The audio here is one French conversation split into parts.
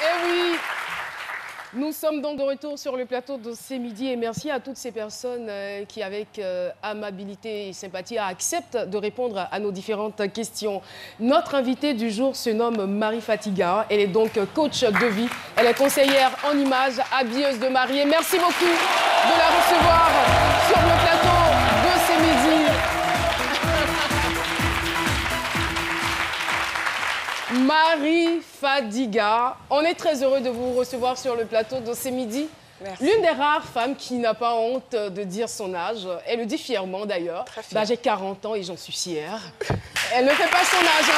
Eh oui, nous sommes donc de retour sur le plateau de C'est Midi et merci à toutes ces personnes qui, avec amabilité et sympathie, acceptent de répondre à nos différentes questions. Notre invitée du jour se nomme Marie Fatiga. Elle est donc coach de vie. Elle est conseillère en images, habilleuse de mariée. Merci beaucoup de la recevoir sur le plateau de C'est Midi. Marie Fatiga, on est très heureux de vous recevoir sur le plateau de C'est Midi. L'une des rares femmes qui n'a pas honte de dire son âge. Elle le dit fièrement d'ailleurs. Bah, j'ai 40 ans et j'en suis fière. Elle ne fait pas son âge.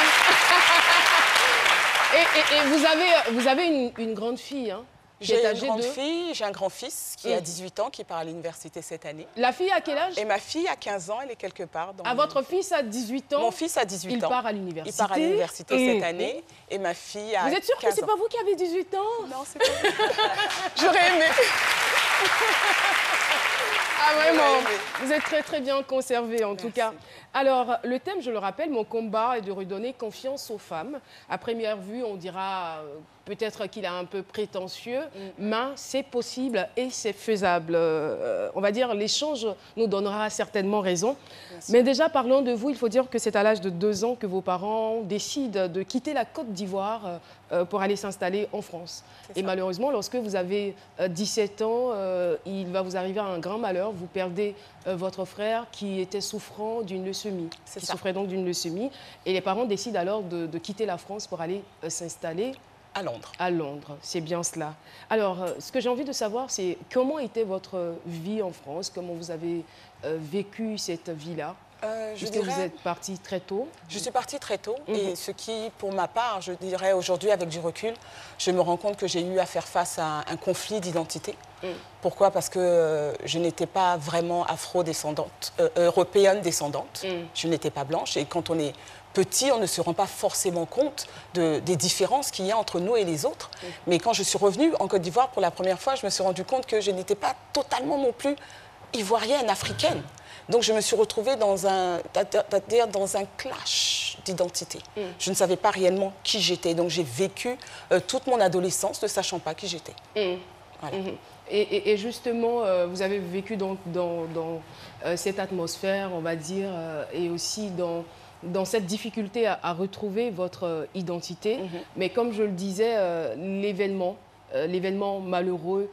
Hein. Et vous avez une grande fille. Hein, j'ai une grande fille, j'ai un grand-fils qui a 18 ans, qui part à l'université cette année. La fille a quel âge? Et ma fille a 15 ans, elle est quelque part dans... Votre fils a 18 ans? Mon fils a 18 ans. Il part à l'université? Il part à l'université cette année. Et ma fille a 15 ans. Vous êtes sûre que c'est pas vous qui avez 18 ans? Non, c'est pas vous. J'aurais aimé. Ah vraiment, vous êtes très très bien conservé en tout cas. Alors, le thème, je le rappelle, mon combat est de redonner confiance aux femmes. À première vue, on dira peut-être qu'il est un peu prétentieux, mais c'est possible et c'est faisable. On va dire, l'échange nous donnera certainement raison. Mais déjà, parlons de vous, il faut dire que c'est à l'âge de 2 ans que vos parents décident de quitter la Côte d'Ivoire pour aller s'installer en France. Et malheureusement, lorsque vous avez 17 ans, il va vous arriver un grand malheur. Vous perdez votre frère qui était souffrant d'une leucémie, qui souffrait donc d'une leucémie. Et les parents décident alors de quitter la France pour aller s'installer à Londres. À Londres, c'est bien cela. Alors, ce que j'ai envie de savoir, c'est comment était votre vie en France? Comment vous avez vécu cette vie-là? Puisque vous êtes partie très tôt. Je suis partie très tôt et ce qui, pour ma part, je dirais aujourd'hui avec du recul, je me rends compte que j'ai eu à faire face à un conflit d'identité. Pourquoi? Parce que je n'étais pas vraiment afro-descendante, européenne descendante. Je n'étais pas blanche et quand on est petit, on ne se rend pas forcément compte des différences qu'il y a entre nous et les autres. Mais quand je suis revenue en Côte d'Ivoire pour la première fois, je me suis rendu compte que je n'étais pas totalement non plus ivoirienne, africaine. Donc je me suis retrouvée dans un clash d'identité. Je ne savais pas réellement qui j'étais. Donc j'ai vécu toute mon adolescence ne sachant pas qui j'étais. Voilà. Et justement, vous avez vécu donc dans cette atmosphère, on va dire, et aussi dans cette difficulté à retrouver votre identité. Mais comme je le disais, l'événement malheureux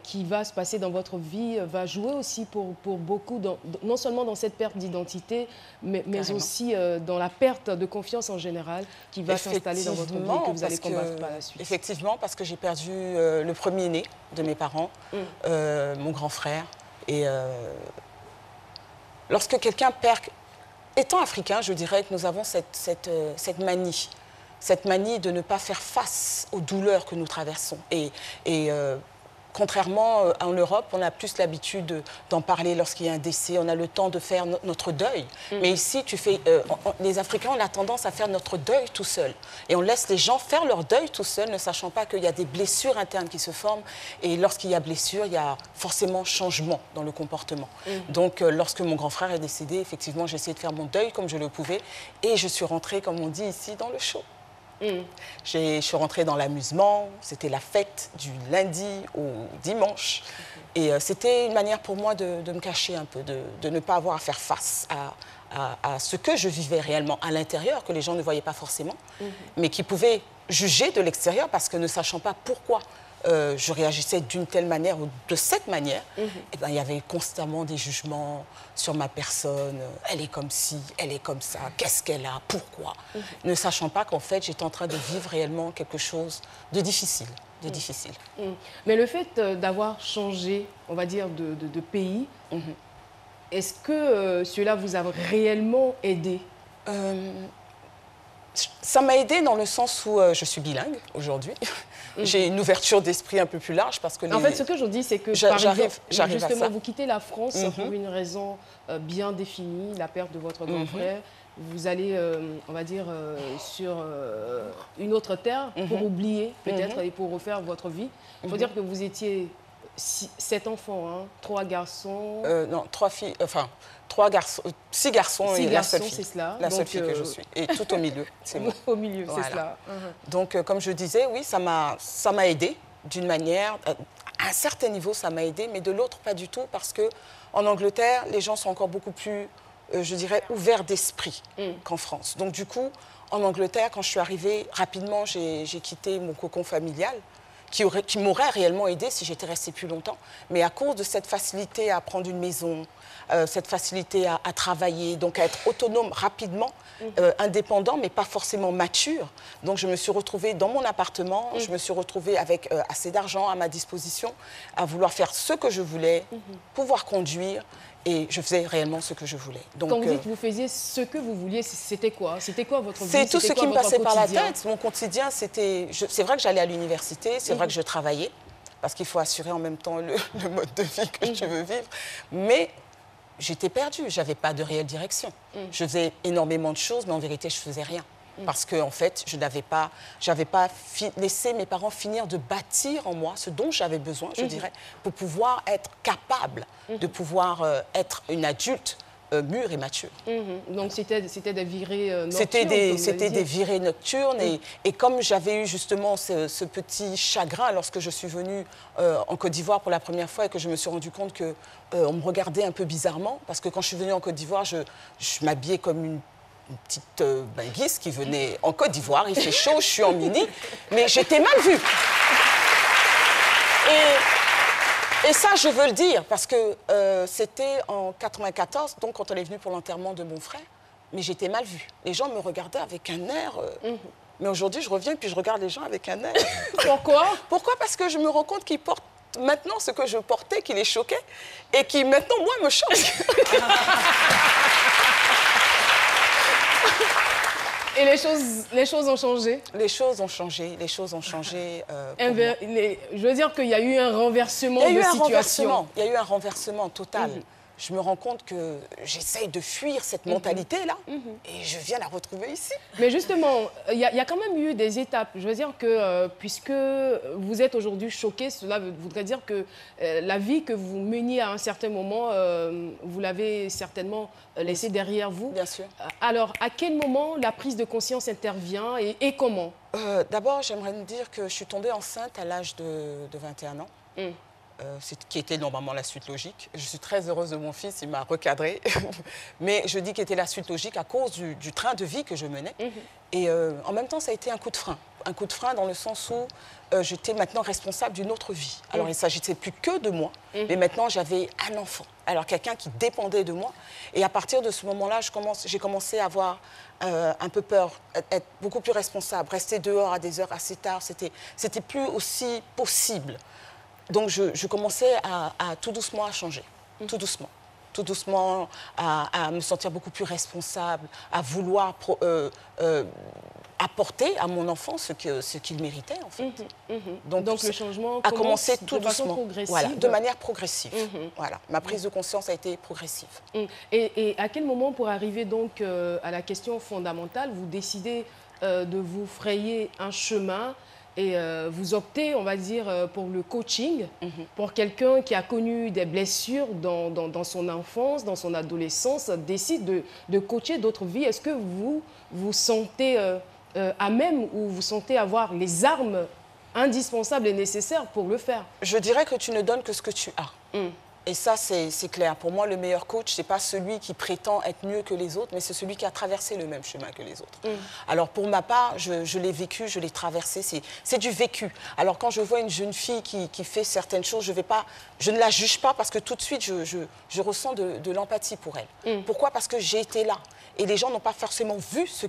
qui va se passer dans votre vie va jouer aussi pour beaucoup, non seulement dans cette perte d'identité, mais aussi dans la perte de confiance en général qui va s'installer dans votre vie et que vous allez combattre par la suite. Effectivement, parce que j'ai perdu le premier-né de mes parents, mon grand frère. Et lorsque quelqu'un perd... Étant africain, je dirais que nous avons cette manie de ne pas faire face aux douleurs que nous traversons. Et contrairement en Europe, on a plus l'habitude d'en parler lorsqu'il y a un décès, on a le temps de faire notre deuil. Mais ici, les Africains, on a tendance à faire notre deuil tout seul. Et on laisse les gens faire leur deuil tout seul, ne sachant pas qu'il y a des blessures internes qui se forment. Et lorsqu'il y a blessure, il y a forcément changement dans le comportement. Donc, lorsque mon grand frère est décédé, effectivement, j'ai essayé de faire mon deuil comme je le pouvais. Et je suis rentrée, comme on dit ici, dans le show. Je suis rentrée dans l'amusement, c'était la fête du lundi au dimanche. Et c'était une manière pour moi de me cacher un peu, de ne pas avoir à faire face à ce que je vivais réellement à l'intérieur, que les gens ne voyaient pas forcément, mais qui pouvaient juger de l'extérieur parce que ne sachant pas pourquoi je réagissais d'une telle manière ou de cette manière, et ben, il y avait constamment des jugements sur ma personne. Elle est comme ci, elle est comme ça, qu'est-ce qu'elle a, pourquoi? Ne sachant pas qu'en fait, j'étais en train de vivre réellement quelque chose de difficile. Mais le fait d'avoir changé, on va dire, de pays, est-ce que cela vous a réellement aidé? Ça m'a aidé dans le sens où je suis bilingue aujourd'hui. J'ai une ouverture d'esprit un peu plus large parce que... En fait, ce que je dis, c'est que, j'arrive à ça. Vous quittez la France pour une raison bien définie, la perte de votre grand frère. Vous allez, on va dire, sur une autre terre pour oublier, peut-être, et pour refaire votre vie. Il faut dire que vous étiez 7 enfants, hein, 3 garçons. Non, 3 filles, enfin, 3 garçons, 6 garçons et la seule fille. C'est cela. La seule fille que je suis. Et tout au milieu, c'est moi. Au milieu, voilà. c'est cela. Donc, comme je disais, oui, ça m'a aidé d'une manière, à un certain niveau, ça m'a aidé, mais de l'autre, pas du tout, parce qu'en Angleterre, les gens sont encore beaucoup plus, je dirais, ouverts d'esprit qu'en France. Donc, du coup, en Angleterre, quand je suis arrivée, rapidement, j'ai quitté mon cocon familial, qui m'aurait réellement aidé si j'étais restée plus longtemps. Mais à cause de cette facilité à prendre une maison, cette facilité à travailler, donc à être autonome rapidement, indépendant, mais pas forcément mature. Donc je me suis retrouvée dans mon appartement, je me suis retrouvée avec assez d'argent à ma disposition, à vouloir faire ce que je voulais, pouvoir conduire, et je faisais réellement ce que je voulais. Donc, quand vous dites que vous faisiez ce que vous vouliez, c'était quoi? C'était quoi votre vie? C'est tout ce qui me passait par la tête. Mon quotidien, c'était... C'est vrai que j'allais à l'université, c'est vrai que je travaillais, parce qu'il faut assurer en même temps le mode de vie que je veux vivre. Mais j'étais perdue, je n'avais pas de réelle direction. Je faisais énormément de choses, mais en vérité, je ne faisais rien. Parce qu'en en fait, je n'avais pas laissé mes parents finir de bâtir en moi ce dont j'avais besoin, je dirais, pour pouvoir être capable de pouvoir être une adulte mûre et mature. Donc c'était des virées nocturnes? C'était des virées nocturnes et comme j'avais eu justement ce petit chagrin lorsque je suis venue en Côte d'Ivoire pour la première fois et que je me suis rendu compte qu'on me regardait un peu bizarrement, parce que quand je suis venue en Côte d'Ivoire, je m'habillais comme une petite binguiste qui venait en Côte d'Ivoire, il fait chaud, je suis en mini, mais j'étais mal vue. Et ça, je veux le dire, parce que c'était en 94, donc quand on est venu pour l'enterrement de mon frère, mais j'étais mal vue. Les gens me regardaient avec un air... Mais aujourd'hui, je reviens et puis je regarde les gens avec un air... Pourquoi? Pourquoi? Parce que je me rends compte qu'ils portent maintenant ce que je portais, qui les choquait, et qui maintenant, moi, me choque. Et les choses ont changé? Les choses ont changé, les choses ont changé. Je veux dire qu'il y a eu un renversement de situation. Il y a eu un renversement total. Je me rends compte que j'essaye de fuir cette mentalité-là et je viens la retrouver ici. Mais justement, il y a quand même eu des étapes. Je veux dire que puisque vous êtes aujourd'hui choqué, cela voudrait dire que la vie que vous meniez à un certain moment, vous l'avez certainement laissée derrière vous. Bien sûr. Alors, à quel moment la prise de conscience intervient et comment? D'abord, j'aimerais dire que je suis tombée enceinte à l'âge de 21 ans. Qui était normalement la suite logique. Je suis très heureuse de mon fils, il m'a recadré. Mais je dis qu'il était la suite logique à cause du train de vie que je menais. Et en même temps, ça a été un coup de frein. Un coup de frein dans le sens où j'étais maintenant responsable d'une autre vie. Alors, il ne s'agissait plus que de moi, mais maintenant, j'avais un enfant. Alors, quelqu'un qui dépendait de moi. Et à partir de ce moment-là, j'ai commencé à avoir un peu peur, être beaucoup plus responsable. Rester dehors à des heures assez tard, c'était plus aussi possible. Donc, je commençais à tout doucement à changer, tout doucement à me sentir beaucoup plus responsable, à vouloir apporter à mon enfant ce qu'il méritait, en fait. Donc le changement a commencé tout de façon doucement, progressive. voilà, de manière progressive. Voilà, ma prise de conscience a été progressive. Et à quel moment, pour arriver donc à la question fondamentale, vous décidez de vous frayer un chemin et vous optez, on va dire, pour le coaching, pour quelqu'un qui a connu des blessures dans son enfance, dans son adolescence, décide de coacher d'autres vies. Est-ce que vous vous sentez à même ou vous sentez avoir les armes indispensables et nécessaires pour le faire? Je dirais que tu ne donnes que ce que tu as. Et ça, c'est clair. Pour moi, le meilleur coach, ce n'est pas celui qui prétend être mieux que les autres, mais c'est celui qui a traversé le même chemin que les autres. Alors, pour ma part, je l'ai vécu, je l'ai traversé. C'est du vécu. Alors, quand je vois une jeune fille qui fait certaines choses, je ne la juge pas parce que tout de suite, je ressens de l'empathie pour elle. Pourquoi? Parce que j'ai été là. Et les gens n'ont pas forcément vu ce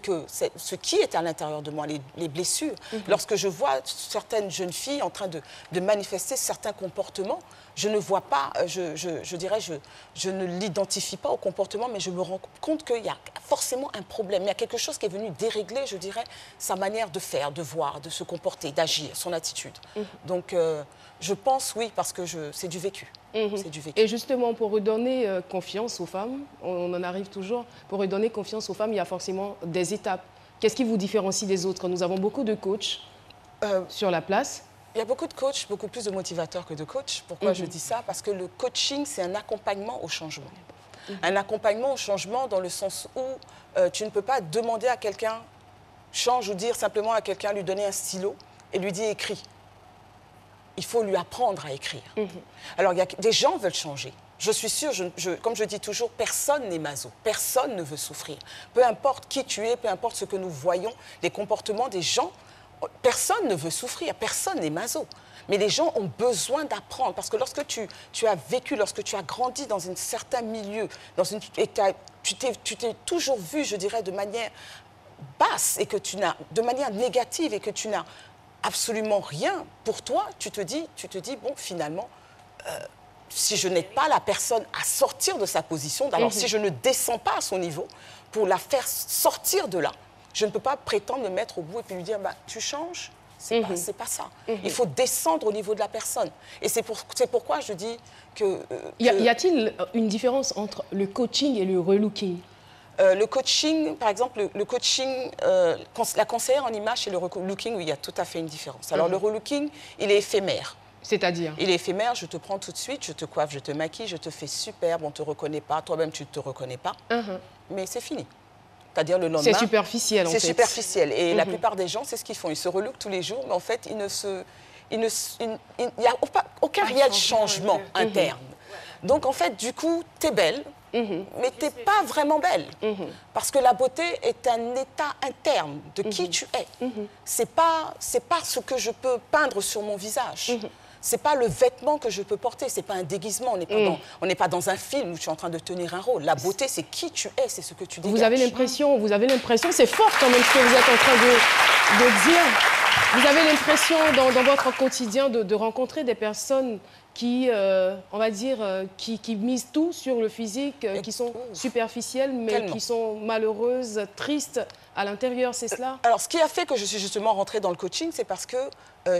qui est à l'intérieur de moi, les blessures. Lorsque je vois certaines jeunes filles en train de manifester certains comportements, je ne vois pas, je dirais, je ne l'identifie pas au comportement, mais je me rends compte qu'il y a forcément un problème. Il y a quelque chose qui est venu dérégler, je dirais, sa manière de faire, de voir, de se comporter, d'agir, son attitude. Donc, je pense, oui, parce que c'est du vécu. C'est du vécu. Et justement, pour redonner confiance aux femmes, on en arrive toujours, pour redonner confiance aux femmes, il y a forcément des étapes. Qu'est-ce qui vous différencie des autres? Nous avons beaucoup de coachs sur la place. Il y a beaucoup de coachs, beaucoup plus de motivateurs que de coachs. Pourquoi je dis ça? Parce que le coaching, c'est un accompagnement au changement. Un accompagnement au changement dans le sens où tu ne peux pas demander à quelqu'un, change ou dire simplement à quelqu'un, lui donner un stylo et lui dire écris. Il faut lui apprendre à écrire. Alors, des gens veulent changer. Je suis sûre, comme je dis toujours, personne n'est maso. Personne ne veut souffrir. Peu importe qui tu es, peu importe ce que nous voyons, les comportements des gens, personne ne veut souffrir, personne n'est maso. Mais les gens ont besoin d'apprendre. Parce que lorsque tu as vécu, lorsque tu as grandi dans un certain milieu, et tu t'es toujours vu, je dirais, de manière basse, et que de manière négative, et que tu n'as absolument rien pour toi, tu te dis bon, finalement, si je n'aide pas la personne à sortir de sa position, alors si je ne descends pas à son niveau pour la faire sortir de là, je ne peux pas prétendre me mettre au bout et puis lui dire, bah, tu changes, c'est pas ça. Il faut descendre au niveau de la personne. Et c'est pourquoi je dis que... Y a-t-il une différence entre le coaching et le relooking? Le coaching, par exemple, le coaching, la conseillère en image et le relooking, oui, il y a tout à fait une différence. Alors, le relooking, il est éphémère. C'est-à-dire? Il est éphémère, je te prends tout de suite, je te coiffe, je te maquille, je te fais superbe, on ne te reconnaît pas, toi-même, tu ne te reconnais pas, mais c'est fini. C'est-à-dire le lendemain... C'est superficiel, en fait. C'est superficiel. Et la plupart des gens, c'est ce qu'ils font. Ils se relookent tous les jours, mais en fait, il n'y a aucun réel changement interne. Donc, en fait, du coup, t'es belle, mais t'es pas vraiment belle. Parce que la beauté est un état interne de qui tu es. C'est pas ce que je peux peindre sur mon visage. C'est pas le vêtement que je peux porter, c'est pas un déguisement. On n'est pas dans un film où tu es en train de tenir un rôle. La beauté, c'est qui tu es, c'est ce que tu dégages. Vous avez l'impression, c'est fort quand même ce que vous êtes en train de dire. Vous avez l'impression dans votre quotidien de rencontrer des personnes qui, on va dire, qui misent tout sur le physique, qui sont superficielles, mais tellement. qui sont malheureuses, tristes à l'intérieur, c'est cela? Alors, ce qui a fait que je suis justement rentrée dans le coaching, c'est parce que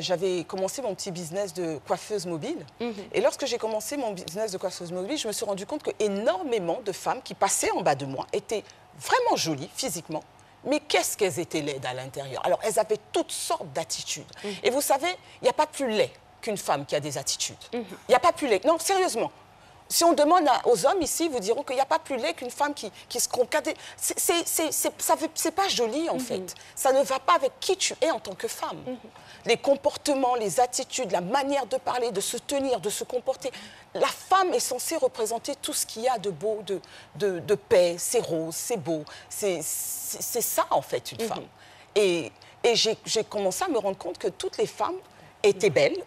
j'avais commencé mon petit business de coiffeuse mobile. Et lorsque j'ai commencé mon business de coiffeuse mobile, je me suis rendu compte qu'énormément de femmes qui passaient en bas de moi étaient vraiment jolies physiquement, mais qu'est-ce qu'elles étaient laides à l'intérieur? Alors, elles avaient toutes sortes d'attitudes. Et vous savez, il n'y a pas plus laid qu'une femme qui a des attitudes. Il n'y a pas plus laid. Non, sérieusement. Si on demande aux hommes ici, vous diront qu'il n'y a pas plus laid qu'une femme qui se concade. C'est pas joli, en fait. Ça ne va pas avec qui tu es en tant que femme. Les comportements, les attitudes, la manière de parler, de se tenir, de se comporter. La femme est censée représenter tout ce qu'il y a de beau, de paix. C'est rose, c'est beau. C'est ça, en fait, une femme. Et j'ai commencé à me rendre compte que toutes les femmes étaient belles,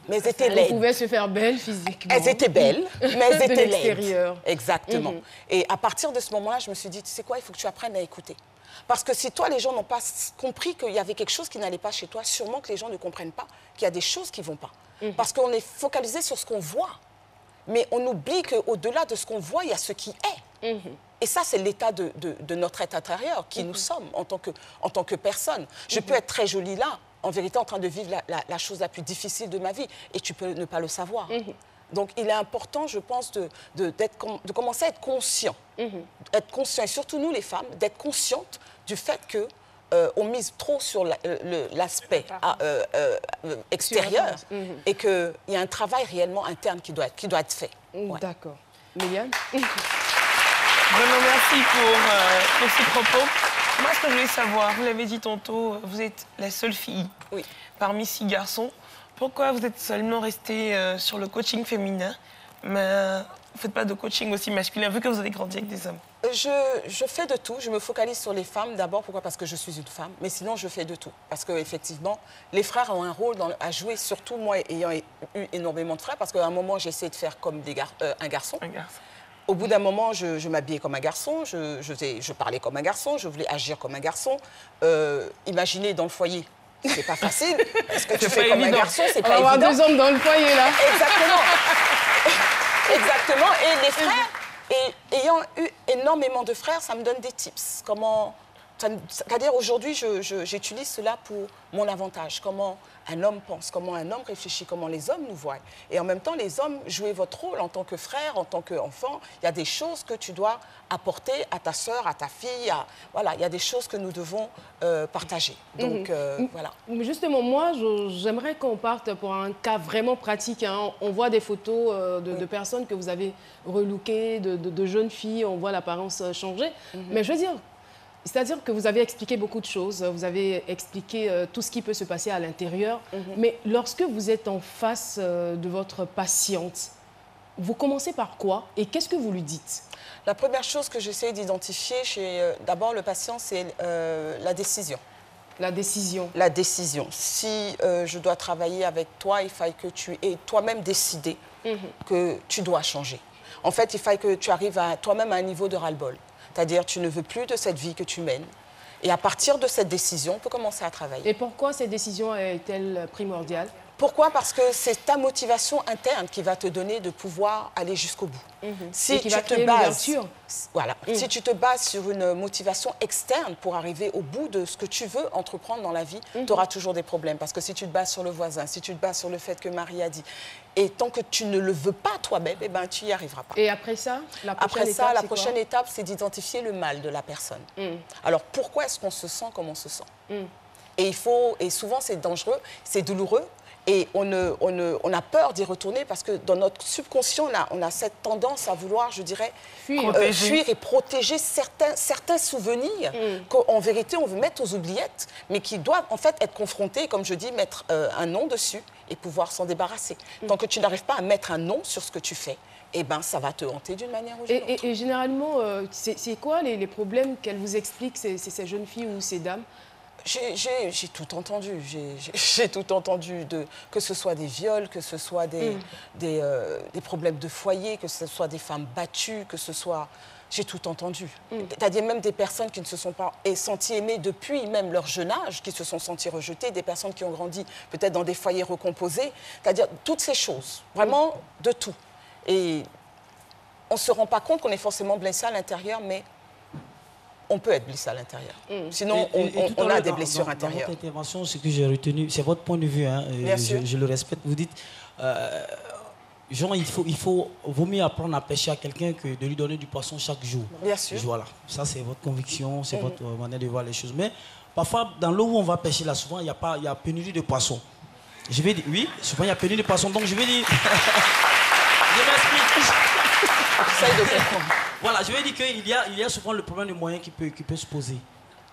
mais elles étaient laides. Elles pouvaient se faire belles physiquement. Elles étaient belles, mais elles étaient laides. L'extérieur. Exactement. Et à partir de ce moment-là, je me suis dit, tu sais quoi, il faut que tu apprennes à écouter. Parce que si toi, les gens n'ont pas compris qu'il y avait quelque chose qui n'allait pas chez toi, sûrement que les gens ne comprennent pas qu'il y a des choses qui ne vont pas. Parce qu'on est focalisé sur ce qu'on voit. Mais on oublie qu'au-delà de ce qu'on voit, il y a ce qui est. Et ça, c'est l'état de notre être intérieur, qui nous sommes en tant que personne. Je peux être très jolie là, en vérité en train de vivre la chose la plus difficile de ma vie, et tu peux ne pas le savoir. Donc, il est important, je pense, de commencer à être conscient. Être conscient, et surtout nous, les femmes, d'être conscientes du fait que on mise trop sur l'aspect extérieur et qu'il y a un travail réellement interne qui doit être fait. Ouais. D'accord. Méliane? Vraiment, merci pour ces propos. Moi, ce que je voulais savoir, vous l'avez dit tantôt, vous êtes la seule fille parmi 6 garçons. Pourquoi vous êtes seulement restée sur le coaching féminin, mais vous ne faites pas de coaching aussi masculin, vu que vous avez grandi avec des hommes? Je fais de tout. Je me focalise sur les femmes d'abord. Pourquoi? Parce que je suis une femme. Mais sinon, je fais de tout. Parce qu'effectivement, les frères ont un rôle à jouer, surtout moi ayant eu énormément de frères. Parce qu'à un moment, j'ai essayé de faire comme un garçon. Au bout d'un moment, je m'habillais comme un garçon, je parlais comme un garçon, je voulais agir comme un garçon. Imaginez dans le foyer, c'est pas facile. Parce que tu fais comme un garçon, c'est pas évident. On va avoir 2 hommes dans le foyer, là. Exactement. Exactement. Et les frères, ayant eu énormément de frères, ça me donne des tips. Comment C'est-à-dire aujourd'hui, j'utilise cela pour mon avantage. Comment un homme pense, comment un homme réfléchit, comment les hommes nous voient. Et en même temps, les hommes, jouez votre rôle en tant que frère, en tant qu'enfant. Il y a des choses que tu dois apporter à ta sœur, à ta fille. Voilà, il y a des choses que nous devons partager. Donc, voilà. Justement, moi, j'aimerais qu'on parte pour un cas vraiment pratique. Hein. On voit des photos de personnes que vous avez relookées, de jeunes filles. On voit l'apparence changer. Mais je veux dire... C'est-à-dire que vous avez expliqué beaucoup de choses, vous avez expliqué tout ce qui peut se passer à l'intérieur, mais lorsque vous êtes en face de votre patiente, vous commencez par quoi et qu'est-ce que vous lui dites? La première chose que j'essaie d'identifier chez d'abord le patient, c'est la décision. La décision. La décision. Si je dois travailler avec toi, il faille que tu aies toi-même décidé que tu dois changer. En fait, il faille que tu arrives toi-même à un niveau de ras-le-bol. C'est-à-dire, tu ne veux plus de cette vie que tu mènes. Et à partir de cette décision, on peut commencer à travailler. Et pourquoi cette décision est-elle primordiale? Pourquoi? Parce que c'est ta motivation interne qui va te donner de pouvoir aller jusqu'au bout. Si et qui va créer l'ouverture. Voilà. Si tu te bases sur une motivation externe pour arriver au bout de ce que tu veux entreprendre dans la vie, tu auras toujours des problèmes. Parce que si tu te bases sur le voisin, si tu te bases sur le fait que Marie a dit, et tant que tu ne le veux pas toi-même, eh ben, tu n'y arriveras pas. Et après ça, la prochaine étape, c'est d'identifier le mal de la personne. Alors, pourquoi est-ce qu'on se sent comme on se sent? Et souvent, c'est dangereux, c'est douloureux. Et on a peur d'y retourner parce que dans notre subconscient, on a cette tendance à vouloir, je dirais, fuir et protéger certains souvenirs qu'en vérité, on veut mettre aux oubliettes, mais qui doivent en fait être confrontés, comme je dis, mettre un nom dessus et pouvoir s'en débarrasser. Tant que tu n'arrives pas à mettre un nom sur ce que tu fais, eh ben, ça va te hanter d'une manière ou d'une autre. Et généralement, c'est quoi les problèmes qu'elles vous expliquent, ces jeunes filles ou ces dames? J'ai tout entendu. J'ai tout entendu, que ce soit des viols, que ce soit des problèmes de foyer, que ce soit des femmes battues, que ce soit... J'ai tout entendu. C'est-à-dire même des personnes qui ne se sont pas senties aimées depuis même leur jeune âge, qui se sont senties rejetées, des personnes qui ont grandi peut-être dans des foyers recomposés. C'est-à-dire toutes ces choses, vraiment de tout. Et on ne se rend pas compte qu'on est forcément blessé à l'intérieur, mais... on peut être blessé à l'intérieur. Sinon, on a des blessures intérieures. Dans votre intervention, ce que j'ai retenu, c'est votre point de vue, hein, je le respecte. Vous dites, genre, vaut mieux apprendre à pêcher à quelqu'un que de lui donner du poisson chaque jour. Bien sûr. Voilà, ça c'est votre conviction, c'est votre manière de voir les choses. Mais parfois, dans l'eau où on va pêcher, là, souvent, il y a pénurie de poissons. Je vais dire, oui, souvent il y a pénurie de poissons, donc je vais dire... je m'explique. J'essaie de comprendre. Voilà, je vais dire qu'il y a souvent le problème de moyens qui peut se poser.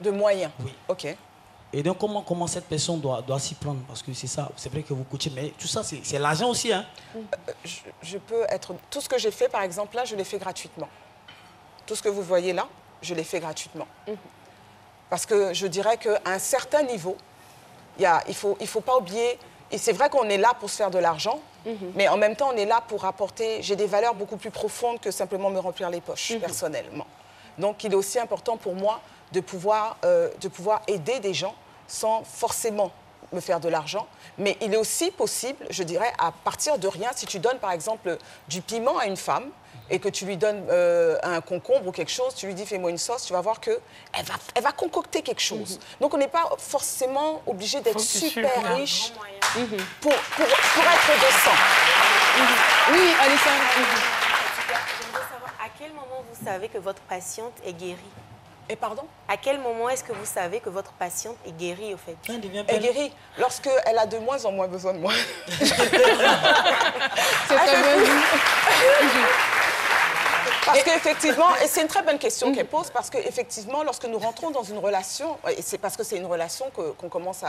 De moyens? Oui. OK. Et donc, comment cette personne doit s'y prendre? Parce que c'est ça, c'est vrai que vous coachez, mais tout ça, c'est l'argent aussi, hein? Je peux être... Tout ce que j'ai fait, par exemple, là, je l'ai fait gratuitement. Tout ce que vous voyez là, je l'ai fait gratuitement. Parce que je dirais qu'à un certain niveau, il faut pas oublier... Et c'est vrai qu'on est là pour se faire de l'argent, mais en même temps, on est là pour apporter... J'ai des valeurs beaucoup plus profondes que simplement me remplir les poches, personnellement. Donc, il est aussi important pour moi de pouvoir aider des gens sans forcément me faire de l'argent. Mais il est aussi possible, je dirais, à partir de rien, si tu donnes, par exemple, du piment à une femme, et que tu lui donnes un concombre ou quelque chose, tu lui dis fais-moi une sauce, tu vas voir qu'elle va concocter quelque chose. Donc on n'est pas forcément obligé d'être super riche pour être décent. Oui, Alissa. J'aimerais savoir à quel moment vous savez que votre patiente est guérie? Et pardon? À quel moment est-ce que vous savez que votre patiente est guérie, au fait? Elle est guérie lorsqu'elle a de moins en moins besoin de moi. C'est très bien dit. Parce qu'effectivement, et c'est une très bonne question qu'elle pose, parce qu'effectivement, lorsque nous rentrons dans une relation, et c'est parce que c'est une relation qu'on commence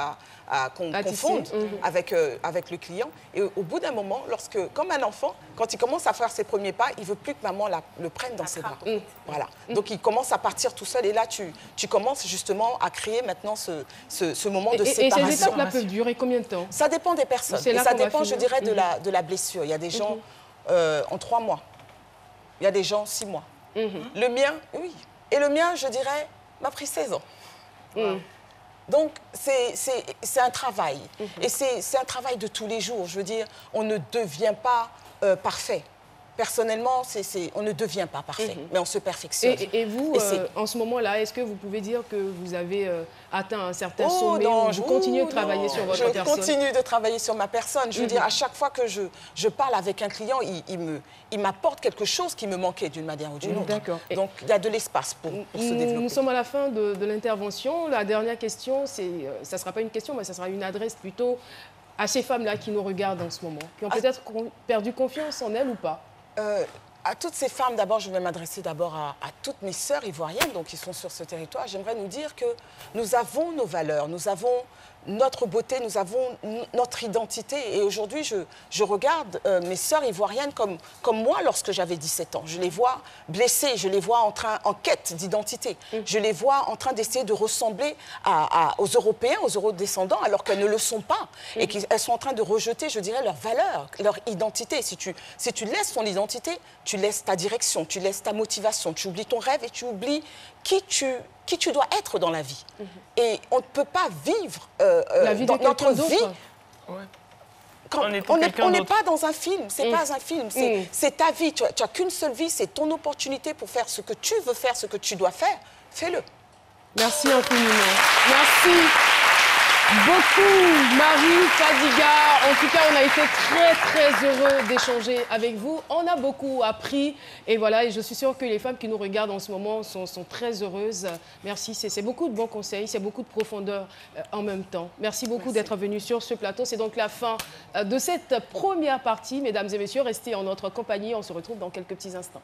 qu'on confonde avec le client, et au bout d'un moment, comme un enfant, quand il commence à faire ses premiers pas, il ne veut plus que maman le prenne dans ses bras. Voilà. Donc il commence à partir tout seul, et là, tu commences justement à créer maintenant ce moment de séparation. Et ces étapes-là peuvent durer combien de temps? Ça dépend des personnes. Et ça dépend, je dirais, de la blessure. Il y a des gens en 3 mois. Il y a des gens 6 mois. Le mien, oui. Et le mien, je dirais, m'a pris 16 ans. Donc, c'est un travail. Et c'est un travail de tous les jours. Je veux dire, on ne devient pas parfait. personnellement, on ne devient pas parfait, mais on se perfectionne. Et vous, en ce moment-là, est-ce que vous pouvez dire que vous avez atteint un certain sommet ou vous continuez de travailler sur votre personne? Je continue de travailler sur ma personne. Je veux dire, à chaque fois que je parle avec un client, il m'apporte quelque chose qui me manquait d'une manière ou d'une autre. D'accord. Donc, il y a de l'espace pour se développer. Nous sommes à la fin de l'intervention. La dernière question, ça ne sera pas une question, mais ça sera une adresse plutôt à ces femmes-là qui nous regardent en ce moment, qui ont peut-être perdu confiance en elles ou pas. À toutes ces femmes, d'abord, je vais m'adresser d'abord à toutes mes sœurs ivoiriennes donc, qui sont sur ce territoire. J'aimerais nous dire que nous avons nos valeurs, nous avons notre beauté, nous avons notre identité. Et aujourd'hui, je regarde mes sœurs ivoiriennes comme moi lorsque j'avais 17 ans. Je les vois blessées, je les vois en quête d'identité. Je les vois en train d'essayer de ressembler aux Européens, aux Eurodescendants, alors qu'elles ne le sont pas. Et qu'elles sont en train de rejeter, je dirais, leurs valeurs, leur identité. Si tu laisses ton identité, tu laisses ta direction, tu laisses ta motivation, tu oublies ton rêve et tu oublies qui tu dois être dans la vie. Et on ne peut pas vivre la vie dans notre vie. Ouais. On n'est pas dans un film, c'est pas un film, c'est ta vie. Tu n'as qu'une seule vie, c'est ton opportunité pour faire ce que tu veux faire, ce que tu dois faire. Fais-le. Merci infiniment. Merci beaucoup, Marie Fadiga. En tout cas, on a été très, très heureux d'échanger avec vous. On a beaucoup appris. Et voilà, et je suis sûre que les femmes qui nous regardent en ce moment sont très heureuses. Merci, c'est beaucoup de bons conseils, c'est beaucoup de profondeur en même temps. Merci beaucoup d'être venus sur ce plateau. C'est donc la fin de cette première partie. Mesdames et messieurs, restez en notre compagnie. On se retrouve dans quelques petits instants.